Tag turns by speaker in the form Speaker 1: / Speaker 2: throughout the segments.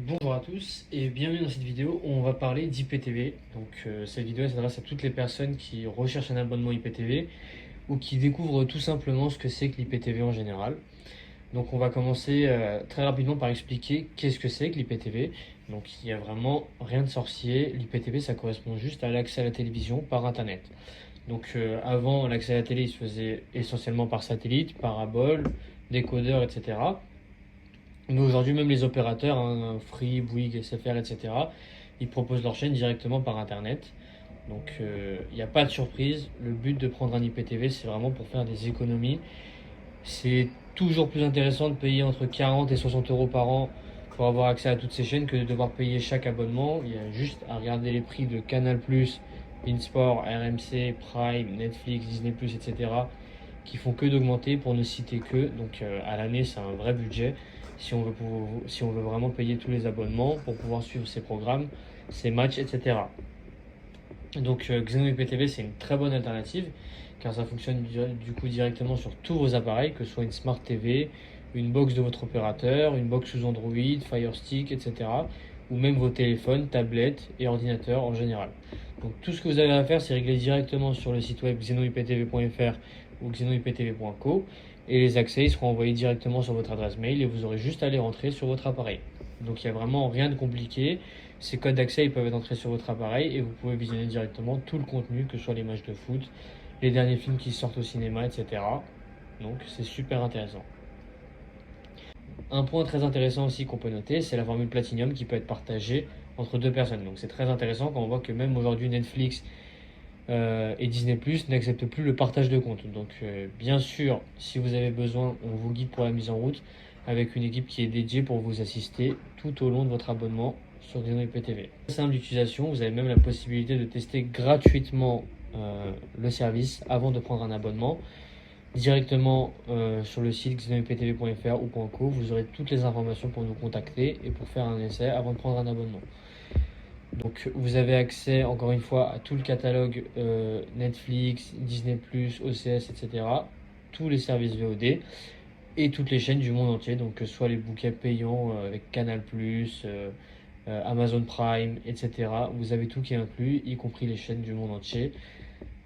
Speaker 1: Bonjour à tous et bienvenue dans cette vidéo où on va parler d'IPTV. Cette vidéo elle s'adresse à toutes les personnes qui recherchent un abonnement IPTV ou qui découvrent tout simplement ce que c'est que l'IPTV en général. Donc on va commencer très rapidement par expliquer qu'est-ce que c'est que l'IPTV. Donc il n'y a vraiment rien de sorcier. L'IPTV ça correspond juste à l'accès à la télévision par internet. Avant l'accès à la télé il se faisait essentiellement par satellite, parabole, décodeur, etc. Mais aujourd'hui, même les opérateurs, hein, Free, Bouygues, SFR, etc., ils proposent leur chaîne directement par Internet. Il n'y a pas de surprise. Le but de prendre un IPTV, c'est vraiment pour faire des économies. C'est toujours plus intéressant de payer entre 40 et 60 euros par an pour avoir accès à toutes ces chaînes que de devoir payer chaque abonnement. Il y a juste à regarder les prix de Canal+, Beansport, RMC, Prime, Netflix, Disney+, etc., qui font que d'augmenter pour ne citer que. À l'année, c'est un vrai budget si on veut vraiment payer tous les abonnements pour pouvoir suivre ces programmes, ces matchs, etc. Xeno IPTV, c'est une très bonne alternative car ça fonctionne du coup directement sur tous vos appareils, que ce soit une Smart TV, une box de votre opérateur, une box sous Android, Fire Stick, etc. Ou même vos téléphones, tablettes et ordinateurs en général. Donc tout ce que vous avez à faire, c'est régler directement sur le site web xenoiptv.fr ou xenoiptv.co et les accès ils seront envoyés directement sur votre adresse mail et vous aurez juste à les rentrer sur votre appareil. Donc il n'y a vraiment rien de compliqué. Ces codes d'accès ils peuvent être entrés sur votre appareil et vous pouvez visionner directement tout le contenu, que ce soit les matchs de foot, les derniers films qui sortent au cinéma, etc. Donc c'est super intéressant. Un point très intéressant aussi qu'on peut noter, c'est la formule Platinum qui peut être partagée entre deux personnes. Donc c'est très intéressant quand on voit que même aujourd'hui Netflix et Disney Plus n'acceptent plus le partage de compte. Bien sûr, si vous avez besoin, on vous guide pour la mise en route avec une équipe qui est dédiée pour vous assister tout au long de votre abonnement sur Xeno IPTV. Simple d'utilisation, vous avez même la possibilité de tester gratuitement le service avant de prendre un abonnement. Directement sur le site xenoiptv.fr ou .co, vous aurez toutes les informations pour nous contacter et pour faire un essai avant de prendre un abonnement. Donc vous avez accès encore une fois à tout le catalogue Netflix, Disney+, OCS, etc. Tous les services VOD et toutes les chaînes du monde entier, donc que ce soit les bouquets payants avec Canal+, Amazon Prime, etc. Vous avez tout qui est inclus, y compris les chaînes du monde entier,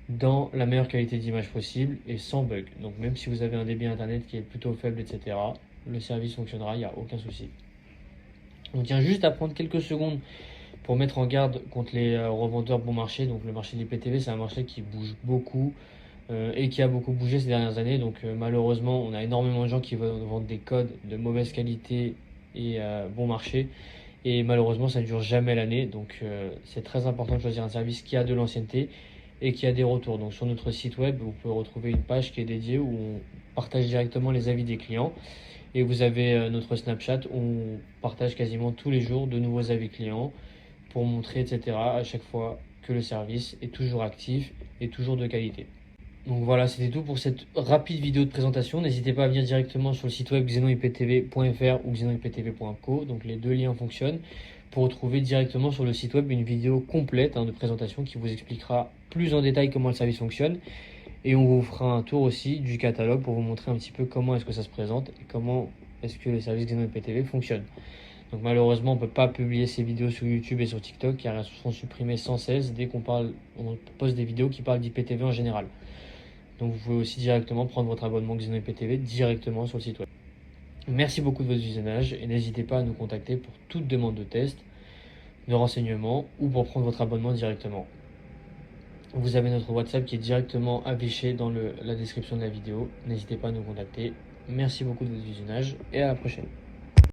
Speaker 1: dans la meilleure qualité d'image possible et sans bug. Donc même si vous avez un débit internet qui est plutôt faible, etc., le service fonctionnera, il n'y a aucun souci. On tient juste à prendre quelques secondes pour mettre en garde contre les revendeurs bon marché. Donc le marché de l'IPTV, c'est un marché qui bouge beaucoup et qui a beaucoup bougé ces dernières années. Malheureusement, on a énormément de gens qui veulent vendre des codes de mauvaise qualité et bon marché. Et malheureusement, ça ne dure jamais l'année. C'est très important de choisir un service qui a de l'ancienneté et qui a des retours. Donc sur notre site web, vous pouvez retrouver une page qui est dédiée où on partage directement les avis des clients. Et vous avez notre Snapchat où on partage quasiment tous les jours de nouveaux avis clients pour montrer, etc. à chaque fois que le service est toujours actif et toujours de qualité. Donc voilà, c'était tout pour cette rapide vidéo de présentation. N'hésitez pas à venir directement sur le site web xenoiptv.fr ou xenoiptv.co. Donc les deux liens fonctionnent pour retrouver directement sur le site web une vidéo complète de présentation qui vous expliquera plus en détail comment le service fonctionne. Et on vous fera un tour aussi du catalogue pour vous montrer un petit peu comment est-ce que ça se présente et comment est-ce que le service Xeno IPTV fonctionne. Donc malheureusement, on ne peut pas publier ces vidéos sur YouTube et sur TikTok car elles seront supprimées sans cesse dès on poste des vidéos qui parlent d'IPTV en général. Donc vous pouvez aussi directement prendre votre abonnement Xeno IPTV directement sur le site web. Merci beaucoup de votre visionnage et n'hésitez pas à nous contacter pour toute demande de test, de renseignements ou pour prendre votre abonnement directement. Vous avez notre WhatsApp qui est directement affiché dans la description de la vidéo. N'hésitez pas à nous contacter. Merci beaucoup de votre visionnage et à la prochaine.